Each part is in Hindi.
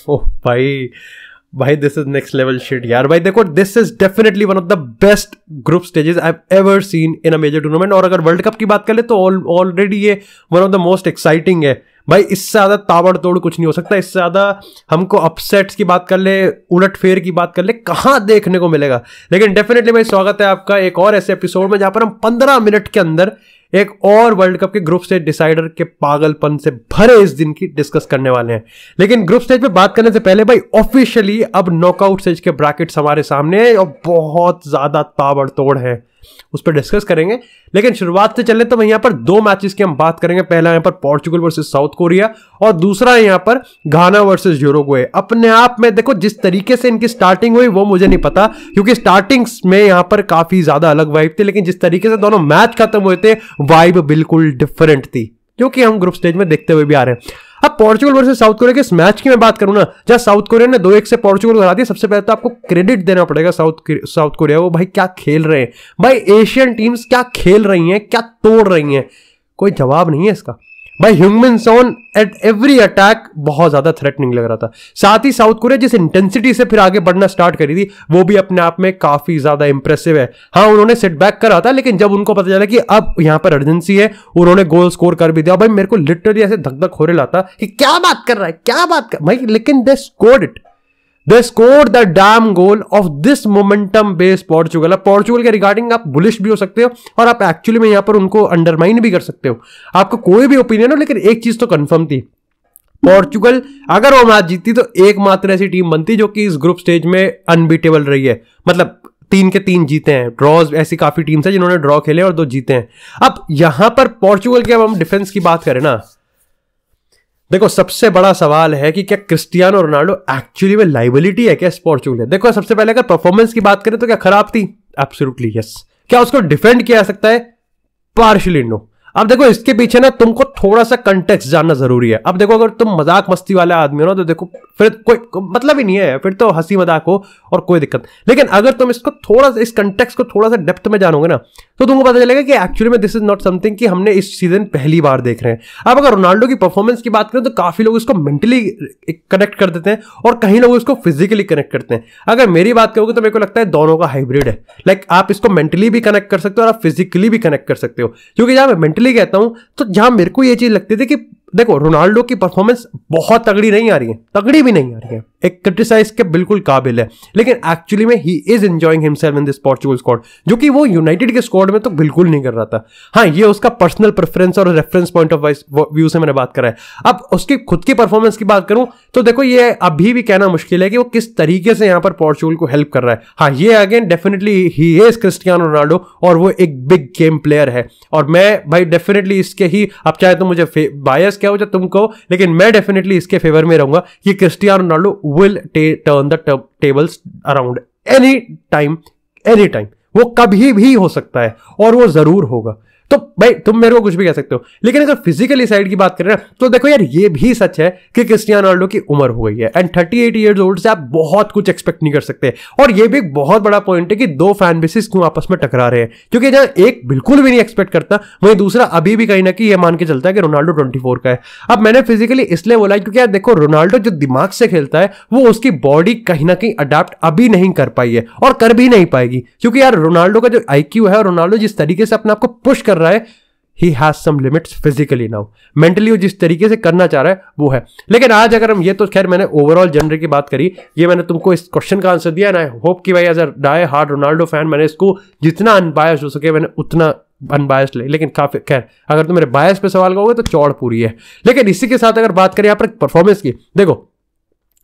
ओह भाई this is next level shit यार। भाई देखो, this is definitely one of the best group stages I have ever seen in a major tournament. और अगर वर्ल्ड कप की बात कर ले तो ऑलरेडी ये one of the most exciting है भाई। इससे ज्यादा ताबड़तोड़ कुछ नहीं हो सकता। इससे ज्यादा हमको अपसेट्स की बात कर ले, उलटफेर की बात कर ले, कहां देखने को मिलेगा। लेकिन डेफिनेटली भाई स्वागत है आपका एक और ऐसे एपिसोड में जहां पर हम 15 मिनट के अंदर एक और वर्ल्ड कप के ग्रुप स्टेज डिसाइडर के पागलपन से भरे इस दिन की डिस्कस करने वाले हैं। लेकिन ग्रुप स्टेज पे बात करने से पहले भाई ऑफिशियली अब नॉकआउट स्टेज के ब्रैकेट्स हमारे सामने हैं और बहुत ज्यादा ताबड़तोड़ है, उस पर डिस्कस करेंगे। लेकिन शुरुआत से चले तो वहीं यहाँ पर दो मैचेस की हम बात करेंगे। पहला यहाँ पर पोर्चुगल वर्सेस साउथ कोरिया और दूसरा यहाँ पर घाना वर्सेस यूरुग्वे। अपने आप में देखो जिस तरीके से इनकी स्टार्टिंग हुई वो मुझे नहीं पता, क्योंकि स्टार्टिंग में यहाँ पर काफी ज्यादा अलग वाइब थी, लेकिन जिस तरीके से दोनों मैच खत्म हुए थे वाइब बिल्कुल डिफरेंट थी, क्योंकि हम ग्रुप स्टेज में देखते हुए भी आ रहे हैं। अब पोर्चुगल वर्सेस साउथ कोरिया के इस मैच की मैं बात करूं ना, जहां साउथ कोरिया ने 2-1 से पोर्चुगल को हरा दिया, सबसे पहले तो आपको क्रेडिट देना पड़ेगा साउथ कोरिया को। भाई क्या खेल रहे हैं भाई, एशियन टीम्स क्या खेल रही हैं, क्या तोड़ रही हैं, कोई जवाब नहीं है इसका। भाई Heungmin Son at every attack बहुत ज्यादा थ्रेटनिंग लग रहा था। साथ ही साउथ कोरिया जिस इंटेंसिटी से फिर आगे बढ़ना स्टार्ट करी थी वो भी अपने आप में काफी ज्यादा इंप्रेसिव है। हाँ उन्होंने सेटबैक करा था, लेकिन जब उनको पता चला कि अब यहां पर अर्जेंसी है, उन्होंने गोल स्कोर कर भी दिया। भाई मेरे को लिटरली ऐसे धक धक होने लगा कि क्या बात कर रहा है, क्या बात कर भाई। लेकिन they scored it, they scored the dam goal of this momentum based Portugal. अब पोर्चुगल के रिगार्डिंग आप बुलिश भी हो सकते हो और आप एक्चुअली में यहां पर उनको अंडरमाइन भी कर सकते हो, आपको कोई भी ओपिनियन हो। लेकिन एक चीज तो कंफर्म थी, पोर्चुगल अगर वो मैच जीतती तो एकमात्र ऐसी टीम बनती जो कि इस ग्रुप स्टेज में अनबीटेबल रही है। मतलब 3 के 3 जीते हैं, ड्रॉज ऐसी काफी टीम्स है जिन्होंने ड्रॉ खेले और 2 जीते हैं। अब यहां पर पोर्चुगल के अब हम डिफेंस की बात करें ना, देखो सबसे बड़ा सवाल है कि क्या क्रिस्टियानो रोनाल्डो एक्चुअली में लाइबिलिटी है क्या पोर्चुगल है। देखो सबसे पहले अगर परफॉर्मेंस की बात करें तो क्या खराब थी, एब्सोल्युटली यस। क्या उसको डिफेंड किया जा सकता है, पार्शियली नो। अब देखो इसके पीछे ना तुमको थोड़ा सा कंटेक्स्ट जानना जरूरी है। अब देखो अगर तुम मजाक मस्ती वाले आदमी हो ना तो देखो फिर कोई मतलब ही नहीं है, फिर तो हंसी मजाक हो और कोई दिक्कत। लेकिन अगर तुम इसको थोड़ा सा, इस कंटेक्स्ट को थोड़ा सा डेप्थ में जानोगे ना तो तुमको पता चलेगा कि एक्चुअली में दिस इज नॉट समथिंग कि हमने इस सीजन पहली बार देख रहे हैं। अब अगर रोनाल्डो की परफॉर्मेंस की बात करें तो काफी लोग इसको मेंटली कनेक्ट कर देते हैं और कहीं लोग इसको फिजिकली कनेक्ट करते हैं। अगर मेरी बात करोगे तो मेरे को लगता है दोनों का हाइब्रिड है। लाइक आप इसको मेंटली भी कनेक्ट कर सकते हो और आप फिजिकली भी कनेक्ट कर सकते हो। क्योंकि जहां मैं मेंटली कहता हूं तो जहां मेरे को यह चीज लगती थी कि देखो रोनाल्डो की परफॉर्मेंस बहुत तगड़ी नहीं आ रही है, तगड़ी भी नहीं आ रही है, एक क्रिटिसाइज के बिल्कुल काबिल है, लेकिन एक्चुअली में he is enjoying himself in this Portugal squad, जो कि वो यूनाइटेड के स्क्वाड में तो बिल्कुल नहीं कर रहा था। हाँ ये उसका पर्सनल प्रेफरेंस और रेफरेंस पॉइंट ऑफ व्यू से मैंने बात करा है। अब उसकी खुद की परफॉर्मेंस की बात करूं तो देखो ये अभी भी कहना मुश्किल है कि वो किस तरीके से यहां पर पोर्चुगल को हेल्प कर रहा है। हाँ ये again definitely he is Cristiano Ronaldo और वो एक बिग गेम प्लेयर है। और मैं भाई डेफिनेटली इसके ही, आप चाहे तो मुझे बायस क्या हो चाहे तुमको, लेकिन मैं डेफिनेटली इसके फेवर में रहूंगा कि Cristiano Ronaldo will turn the tables around any time, वो कभी भी हो सकता है और वो जरूर होगा। तो भाई तुम मेरे को कुछ भी कह सकते हो, लेकिन अगर फिजिकली साइड की बात करें ना तो देखो यार ये भी सच है कि क्रिस्टियानो रोनाल्डो की उम्र हो गई है एंड 38 इयर्स ओल्ड से आप बहुत कुछ एक्सपेक्ट नहीं कर सकते। और ये भी एक बहुत बड़ा पॉइंट है कि दो फैन बेसिस क्यों आपस में टकरा रहे हैं, क्योंकि जहां एक बिल्कुल भी नहीं एक्सपेक्ट करता वहीं दूसरा अभी भी कहीं ना कहीं ये मान के चलता है कि रोनाल्डो 24 का है। अब मैंने फिजिकली इसलिए बोला क्योंकि यार देखो रोनाल्डो जो दिमाग से खेलता है वो उसकी बॉडी कहीं ना कहीं अडेप्ट अभी नहीं कर पाई है और कर भी नहीं पाएगी, क्योंकि यार रोनाल्डो का जो IQ है और रोनाल्डो जिस तरीके से अपने आप को पुश कर रहा है, he has some limits physically now, mentally वो जिस तरीके से करना चाह रहा है वो है। लेकिन आज अगर हम ये, तो खैर मैंने ओवरऑल जनरल की बात करी, ये मैंने तुमको इस क्वेश्चन का आंसर दिया ना। आई होप कि भाई as a die hard Ronaldo fan मैंने इसको जितना अनबायस्ड हो सके मैंने उतना अनबायस्ड ले, लेकिन काफी खैर अगर तुम मेरे बायस पे सवाल करोगे तो चौड़ पूरी है। लेकिन इसी के साथ अगर बात करें यहाँ पर परफॉर्मेंस की, देखो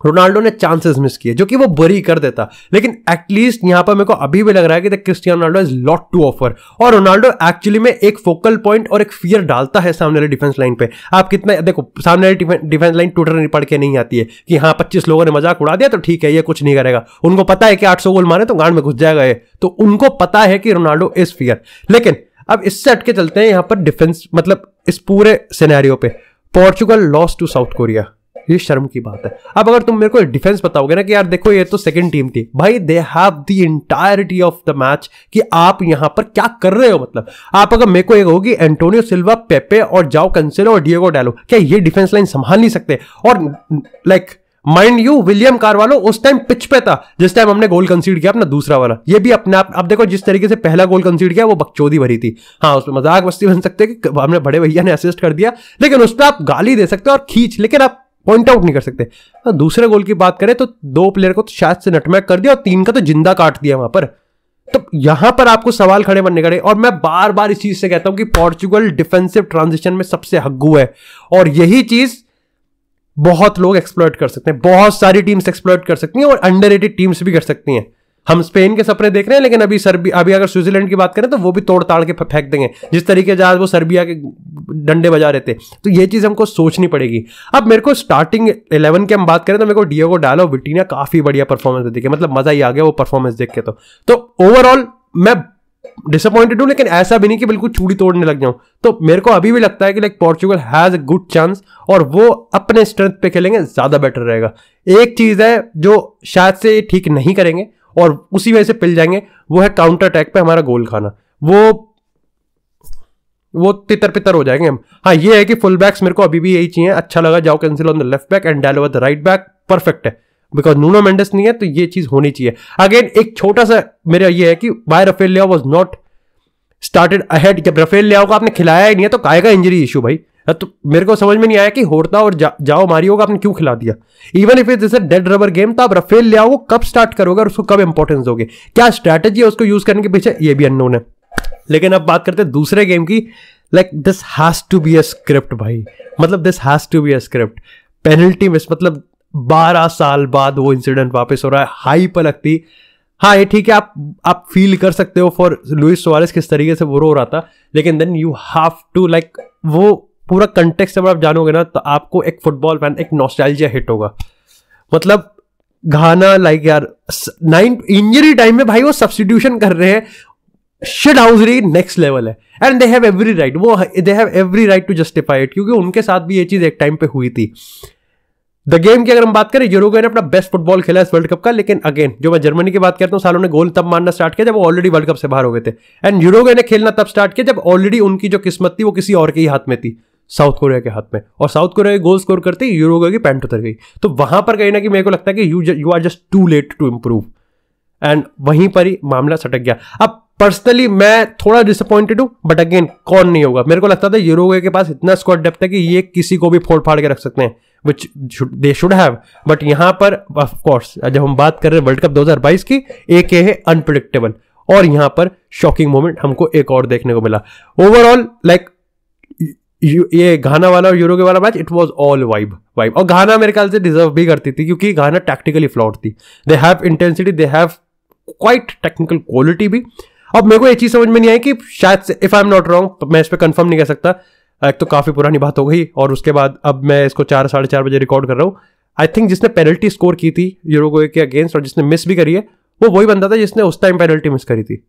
रोनाल्डो ने चांसेस मिस किए जो कि वो बुरी कर देता, लेकिन एटलीस्ट यहां पर मेरे को अभी भी लग रहा है कि the Cristiano Ronaldo is lot to offer. और रोनाल्डो एक्चुअली में एक फोकल पॉइंट और एक फियर डालता है सामने वाले डिफेंस लाइन पे। आप कितना देखो, सामने वाली डिफेंस लाइन ट्विटर नहीं पढ़ के नहीं आती है कि हाँ 25 लोगों ने मजाक उड़ा दिया तो ठीक है ये कुछ नहीं करेगा। उनको पता है कि 800 गोल मारे तो गांड में घुस जाएगा ये, तो उनको पता है कि रोनाल्डो इज फियर। लेकिन अब इससे हटके चलते हैं यहां पर डिफेंस, मतलब इस पूरे सिनेरियो पे Portugal loss to South Korea, ये शर्म की बात है। अब अगर तुम मेरे को डिफेंस बताओगे ना कि यार देखो ये तो सेकंड टीम थी, भाई they have the entirety of the match कि आप यहां पर क्या कर रहे हो। मतलब आप अगर मेरे को एक होगी एंटोनियो सिल्वा, पेपे और जाओ कैंसेलो और डिएगो डालो, क्या ये डिफेंस लाइन संभाल नहीं सकते? और like mind you William Carvalho उस टाइम पिच पे था जिस टाइम हमने गोल कंसीड किया अपना दूसरा वाला। ये भी अपने आप अब देखो जिस तरीके से पहला गोल कंसीड किया वो बकचोदी भरी थी। हाँ उसमें मजाक मस्ती बन सकते कि हमने बड़े भैया ने असिस्ट कर दिया, लेकिन उस पर आप गाली दे सकते हो और खींच, लेकिन आप पॉइंट आउट नहीं कर सकते। तो दूसरे गोल की बात करें तो 2 प्लेयर को तो शायद से नटमैक कर दिया और 3 का तो जिंदा काट दिया वहां पर। तो यहां पर आपको सवाल खड़े बनने खड़े। और मैं बार बार इस चीज से कहता हूं कि पोर्चुगल डिफेंसिव ट्रांजिशन में सबसे हग्गू है और यही चीज बहुत लोग एक्सप्लॉइट कर सकते हैं, बहुत सारी टीम्स एक्सप्लॉइट कर सकती हैं और अंडररेटेड टीम्स भी कर सकती हैं। हम स्पेन के सपने देख रहे हैं, लेकिन अभी अगर स्विट्जरलैंड की बात करें तो वो भी तोड़ ताड़ के फेंक देंगे जिस तरीके से आज वो सर्बिया के डंडे बजा रहे थे। तो ये चीज हमको सोचनी पड़ेगी। अब मेरे को स्टार्टिंग 11 की हम बात करें तो मेरे को डिएगो डालो विटिना काफी बढ़िया परफॉर्मेंस देखे, मतलब मजा ही आ गया वो परफॉर्मेंस देख के। तो ओवरऑल मैं डिसअपॉइंटेड हूं, लेकिन ऐसा भी नहीं कि बिल्कुल चूड़ी तोड़ने लग जाऊं। तो मेरे को अभी भी लगता है कि like Portugal has a good chance और वो अपने स्ट्रेंथ पे खेलेंगे, ज्यादा बेटर रहेगा। एक चीज है जो शायद से ठीक नहीं करेंगे और उसी वजह से पिल जाएंगे, वो है काउंटर अटैक पे हमारा गोल खाना। वो तितर पितर हो जाएंगे हम। हाँ ये है कि फुल बैक्स मेरे को अभी भी यही चाहिए। अच्छा लगा जाओ cancel on the left back and डालो द राइट बैक, परफेक्ट है बिकॉज नूनो मेंडेस नहीं है तो ये चीज होनी चाहिए। अगेन एक छोटा सा मेरा ये है कि why Rafael Leao was not started ahead. जब राफेल लियाओ को आपने खिलाया ही नहीं है तो काहे का इंजरी इशू भाई। तो मेरे को समझ में नहीं आया कि होर्ता और जाओ मारियो को आपने क्यों खिला दिया। Even if it is a dead rubber game तो आप राफेल लियाओ को कब स्टार्ट करोगे और उसको कब इंपॉर्टेंस दोगे, क्या स्ट्रैटेजी है उसको यूज करने के पीछे, ये भी अननोन है। लेकिन अब बात करते हैं दूसरे गेम की। Like this has to be a script भाई, मतलब this has to be a script. Penalty miss, मतलब 12 साल बाद वो इंसिडेंट वापस हो रहा है, हाइप लगती। हाँ ये ठीक है, आप फील कर सकते हो फॉर लुइस सुआरेस किस तरीके से वो रो रहा था, लेकिन then you have to like वो पूरा कंटेक्स्ट जब आप जानोगे ना तो आपको एक फुटबॉल फैन एक नॉस्टैल्जिया हिट होगा। मतलब घाना लाइक यार 9 इंजरी टाइम में भाई वो सब्स्टिट्यूशन कर रहे हैं, शिटहाउसरी नेक्स्ट लेवल है and they have every right, वो they have every right to justify it, क्योंकि उनके साथ भी ये चीज एक टाइम पे हुई थी। द गेम की अगर हम बात करें, यूरुग्वे ने अपना बेस्ट फुटबॉल खेला इस वर्ल्ड कप का, लेकिन अगेन जो मैं जर्मनी की बात करता हूं, सालों ने गोल तब मारना स्टार्ट किया जब वो ऑलरेडी वर्ल्ड कप से बाहर हो गए थे, एंड यूरुग्वे ने खेलना तब स्टार्ट किया जब ऑलरेडी उनकी जो किस्मत थी वो किसी और के ही हाथ में थी, साउथ कोरिया के हाथ में, और साउथ कोरिया गोल स्कोर करते ही यूरुग्वे की पैंट उतर गई। तो वहां पर कहीं ना कहीं मेरे को लगता है कि you are just too late to improve, and वहीं पर ही मामला सटक गया। अब पर्सनली मैं थोड़ा डिसअपॉइंटेड हूं, बट अगेन कौन नहीं होगा। मेरे को लगता था यूरुग्वे के पास इतना स्क्वाड डेप्थ है कि ये किसी को भी फोड़ फाड़ के रख सकते हैं, विच दे शुड हैव, बट यहां पर ऑफ कोर्स जब हम बात कर रहे हैं वर्ल्ड कप 2022 की, एक है अनप्रेडिक्टेबल, और यहां पर शॉकिंग मोमेंट हमको एक और देखने को मिला। ओवरऑल लाइक ये घाना वाला और यूरुग्वे वाला match, it was all vibe. और घाना मेरे ख्याल से डिजर्व भी करती थी, क्योंकि घाना टैक्टिकली फ्लॉड थी, they have intensity, they have quite technical quality भी। अब मेरे को ये चीज समझ में नहीं आई कि शायद से, if I am not wrong, मैं इस पर कंफर्म नहीं कह सकता, एक तो काफी पुरानी बात हो गई, और उसके बाद अब मैं इसको 4 साढ़े 4 बजे रिकॉर्ड कर रहा हूँ। आई थिंक जिसने पेनल्टी स्कोर की थी यूरुग्वे के अगेंस्ट और जिसने मिस भी करी है, वो वही बंदा था जिसने उस टाइम पेनल्टी मिस करी थी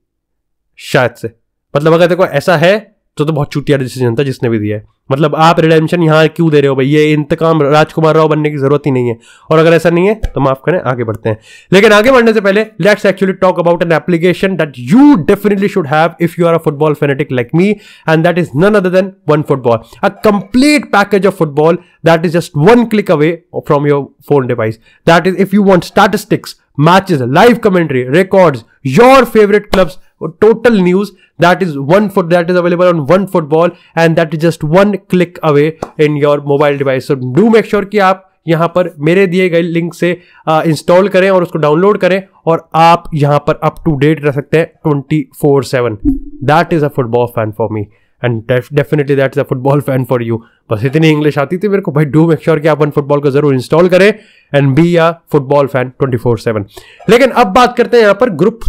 शायद से। मतलब अगर देखो ऐसा है तो बहुत चूतिया डिसीजन था जिसने भी दिया है। मतलब आप रिडेम्पशन यहाँ क्यों दे रहे हो भाई, ये इंतकाम राजकुमार राव बनने की जरूरत ही नहीं है। और अगर ऐसा नहीं है तो माफ करें, आगे बढ़ते हैं। लेकिन आगे बढ़ने से पहले let's actually talk about an application that you definitely should have if you are a football fanatic like me, and that is none other than OneFootball, a complete package of football that is just one click away from your phone device. That is, if you want statistics, matches, live commentary, records, your favorite clubs, total news, that is available on OneFootball, and that is just one click away in your mobile device. So do make sure कि आप यहाँ पर मेरे दिए गए लिंक से इंस्टॉल करें और उसको डाउनलोड करें, और आप यहाँ पर अप टू डेट रह सकते हैं 24/7. That is a football fan for me, and definitely that's a football fan for you. बस इतनी इंग्लिश आती थी मेरे को भाई। डू मेक श्योर कि आप OneFootball को जरूर इंस्टॉल करें and be a football fan 24/7. लेकिन अब बात करते हैं यहाँ पर ग्रुप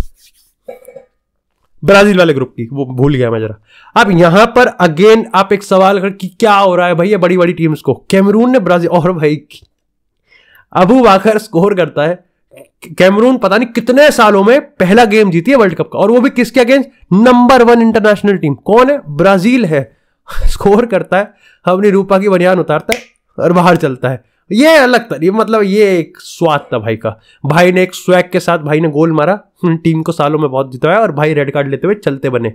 ब्राजील वाले ग्रुप की, वो भूल गया मैं जरा। अब यहां पर अगेन आप एक सवाल कर कि क्या हो रहा है भाई, ये बड़ी बड़ी टीम्स को, कैमरून ने ब्राजील, और भाई अबू बाकर स्कोर करता है। कैमरून पता नहीं कितने सालों में पहला गेम जीती है वर्ल्ड कप का, और वो भी किसके अगेंस्ट, नंबर 1 इंटरनेशनल टीम। कौन है, ब्राजील है। स्कोर करता है, अपनी रूपा की बनियान उतारता है और बाहर चलता है। ये अलग तरीके, मतलब ये एक स्वाद था भाई का। भाई ने एक स्वैग के साथ भाई ने गोल मारा, टीम को सालों में बहुत जितवाया, और भाई रेड कार्ड लेते हुए चलते बने।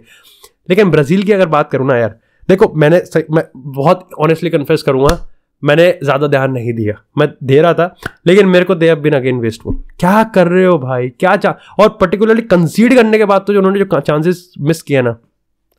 लेकिन ब्राजील की अगर बात करूं ना यार, देखो मैं बहुत ऑनेस्टली कन्फेस करूंगा, मैंने ज़्यादा ध्यान नहीं दिया, मैं दे रहा था लेकिन मेरे को they have been again wasteful. क्या कर रहे हो भाई, क्या और पर्टिकुलरली कंसीड करने के बाद तो जो उन्होंने जो चांसेस मिस किया ना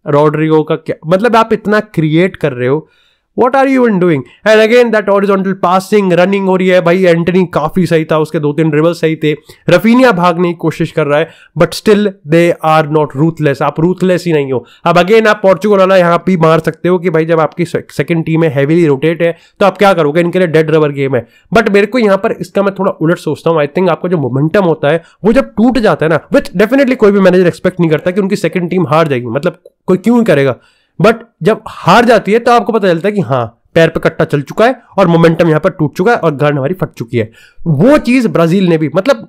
रॉड्रिगो का, क्या मतलब आप इतना क्रिएट कर रहे हो, What are you even doing? And again that horizontal passing, running हो रही है भाई। एंटनी काफी सही था, उसके 2-3 ड्रिबल सही थे। रफीनिया भागने की कोशिश कर रहा है but still they are not ruthless. आप रूथलेस ही नहीं हो। अब अगेन आप पोर्चुगल वाला यहाँ पे मार सकते हो कि भाई जब आपकी सेकंड टीम है हैवीली रोटेट है तो आप क्या करोगे, इनके लिए डेड रबर गेम है। बट मेरे को यहाँ पर इसका मैं थोड़ा उलट सोचता हूँ। आई थिंक आपका जो मोमेंटम होता है वो जब टूट जाता है ना, विच डेफिनेटली कोई भी मैनेजर एक्सपेक्ट नहीं करता कि उनकी सेकंड टीम हार जाएगी, मतलब कोई क्यों ही करेगा। बट जब हार जाती है तो आपको पता चलता है कि हाँ पैर पे कट्टा चल चुका है और मोमेंटम यहां पर टूट चुका है और गांड हमारी फट चुकी है। वो चीज ब्राजील ने भी, मतलब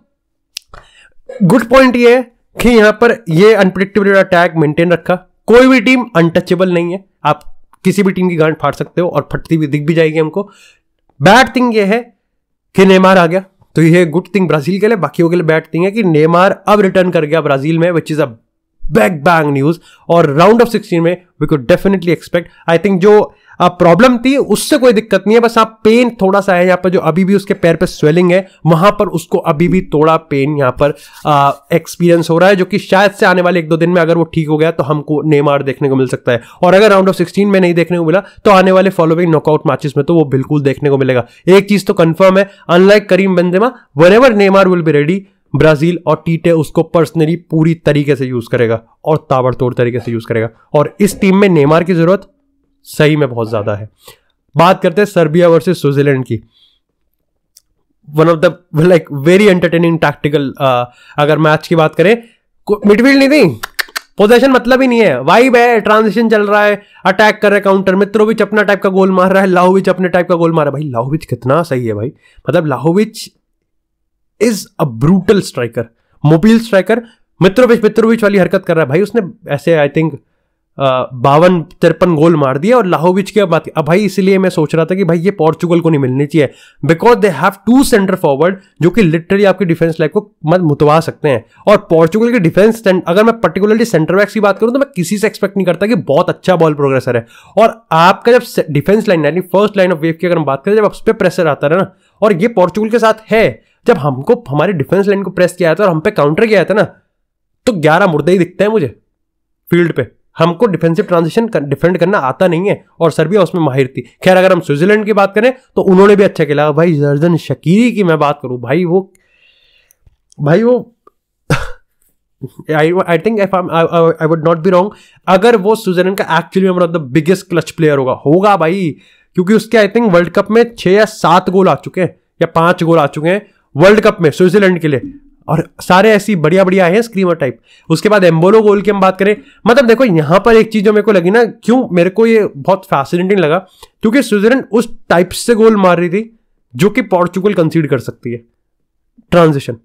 गुड पॉइंट ये है कि यहां पर ये अनप्रेडिक्टेबल अटैक मेंटेन रखा। कोई भी टीम अनटचेबल नहीं है, आप किसी भी टीम की गांड फाड़ सकते हो और फटती हुई दिख भी जाएगी हमको। बैड थिंग ये है कि नेमार आ गया, तो ये गुड थिंग ब्राजील के लिए, बाकियों के लिए बैड थिंग है कि नेमार अब रिटर्न कर गया ब्राजील में, which is a back bang news. और राउंड ऑफ 16 में we could definitely expect, I think जो प्रॉब्लम थी उससे कोई दिक्कत नहीं है, बस आप पेन थोड़ा सा है यहाँ पर, जो अभी भी उसके पैर पे स्वेलिंग है वहां पर उसको अभी भी थोड़ा पेन यहाँ पर एक्सपीरियंस हो रहा है, जो कि शायद से आने वाले 1-2 दिन में अगर वो ठीक हो गया तो हमको नेमार देखने को मिल सकता है। और अगर राउंड ऑफ 16 में नहीं देखने को मिला तो आने वाले फॉलोइंग नॉकआउट मैचेस में तो वो बिल्कुल देखने को मिलेगा। एक चीज तो कंफर्म है, unlike Karim Benzema, whenever Neymar will be ready, Brazil और टीटे उसको पर्सनली पूरी तरीके से यूज करेगा और ताबड़तोड़ तरीके से यूज करेगा। और इस टीम में नेमार की जरूरत सही में बहुत ज्यादा है। बात करते हैं सर्बिया वर्सेस स्विट्जरलैंड की। One of the like very entertaining tactical, अगर मैच की बात करें, मिडफील्ड नहीं थी, पोजेशन मतलब ही नहीं है, वाइब है, ट्रांजिशन चल रहा है, अटैक कर रहा है, काउंटर, मित्रोविच अपना टाइप का गोल मार रहा है, लाहोविच अपने टाइप का गोल मार रहा है। भाई लाहोविच कितना सही है भाई, मतलब Vlahovic is a brutal striker, mobile striker. Mitrovic वाली हरकत कर रहा है भाई, उसने ऐसे आई थिंक 52-53 गोल मार दिया। और लाहोविच की बात, अब भाई इसलिए मैं सोच रहा था कि भाई ये पोर्चुगल को नहीं मिलनी चाहिए, because they have 2 centre forward जो कि लिटरली आपकी डिफेंस लाइन को मत मुतवा सकते हैं। और पोर्चुगल की डिफेंस, अगर मैं पर्टिकुलरली सेंटर बैक्स की बात करूं तो मैं किसी से एक्सपेक्ट नहीं करता कि बहुत अच्छा बॉल प्रोग्रेसर है। और आपका जब डिफेंस लाइन यानी फर्स्ट लाइन ऑफ वेव की अगर हम बात करें, जब उस पर प्रेशर आता है ना, और ये पोर्चुगल के साथ है, जब हमको हमारी डिफेंस लाइन को प्रेस किया था और हम पे काउंटर किया था ना, तो 11 मुर्दे ही दिखते हैं मुझे फील्ड पे। हमको डिफेंसिव ट्रांजिशन डिफेंड करना आता नहीं है और सर्बिया उसमें माहिर थी। खैर अगर हम स्विट्जरलैंड की बात करें तो उन्होंने भी अच्छा खेला भाई। जर्जन शकीरी की मैं बात करूं, भाई वो I think I would not be wrong अगर वो स्विट्जरलैंड का actually one of the biggest clutch player होगा भाई, क्योंकि उसके आई थिंक वर्ल्ड कप में 6 या 7 गोल आ चुके हैं या 5 गोल आ चुके हैं वर्ल्ड कप में स्विट्जरलैंड के लिए, और सारे ऐसी बढ़िया हैं स्क्रीमर टाइप। उसके बाद एम्बोलो गोल की हम बात करें, मतलब देखो यहां पर एक चीज जो मेरे को लगी ना, क्यों मेरे को ये बहुत फैसिनेटिंग लगा, क्योंकि स्विट्जरलैंड उस टाइप से गोल मार रही थी जो कि पोर्चुगल कंसीड कर सकती है ट्रांजिशन।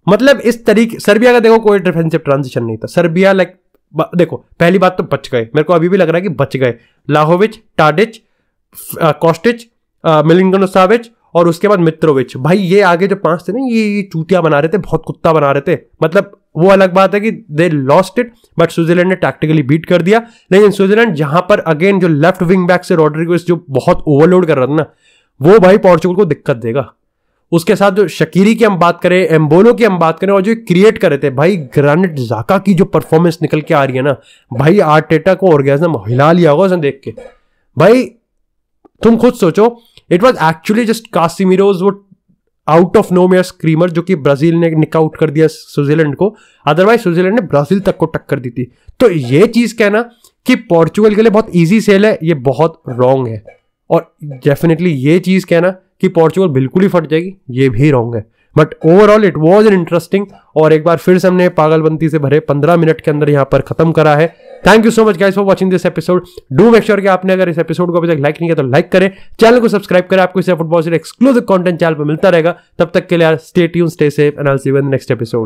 मतलब इस तरीके सर्बिया का देखो कोई डिफेंसिव ट्रांजिशन नहीं था। सर्बिया लाइक देखो पहली बात तो बच गए, मेरे को अभी भी लग रहा है कि बच गए। लाहोविच, टाडिच, कॉस्टिच, मिलिंकोविच साविच और उसके बाद मित्रोविच, भाई ये आगे जो 5 थे ना, ये चूतिया बना रहे थे, बहुत कुत्ता बना रहे थे। मतलब वो अलग बात है कि they lost it, but Switzerland ने टैक्टिकली बीट कर दिया। लेकिन स्विट्जरलैंड जहां पर अगेन जो लेफ्ट विंग बैक से रॉड्रिगो जो बहुत ओवरलोड कर रहा था ना, वो भाई पोर्चुगल को दिक्कत देगा। उसके साथ जो शकीरी की हम बात करें, एम्बोलो की हम बात करें, और जो क्रिएट कर रहे थे भाई, ग्रेनिट ज़ाका की जो परफॉर्मेंस निकल के आ रही है ना भाई, आर्टेटा को ऑर्गेज़म हिला लिया होगा उसने देख के। भाई तुम खुद सोचो, it was actually just Casemiro's वो out of nowhere screamer जो कि ब्राजील ने निक आउट कर दिया स्विट्जरलैंड को, अदरवाइज स्विट्जरलैंड ने ब्राजील तक को टक्कर दी थी। तो ये चीज कहना कि पोर्चुगल के लिए बहुत इजी सेल है, ये बहुत रॉन्ग है। और डेफिनेटली ये चीज कहना कि पोर्चुगल बिल्कुल ही फट जाएगी, ये भी रॉन्ग है। But overall it was an interesting, और एक बार फिर से हमने पागलबंती से भरे 15 मिनट के अंदर यहां पर खत्म करा है। Thank you so much guys for watching this episode. Do make sure कि आपने अगर इस एपिसोड को अभी तक लाइक नहीं किया तो लाइक करें, चैनल को सब्सक्राइब करें, आपको इसे फुटबॉल से एक्सक्लूसिव कंटेंट चैनल पर मिलता रहेगा। तब तक के लिए stay tuned, stay safe and I will see you in the next episode.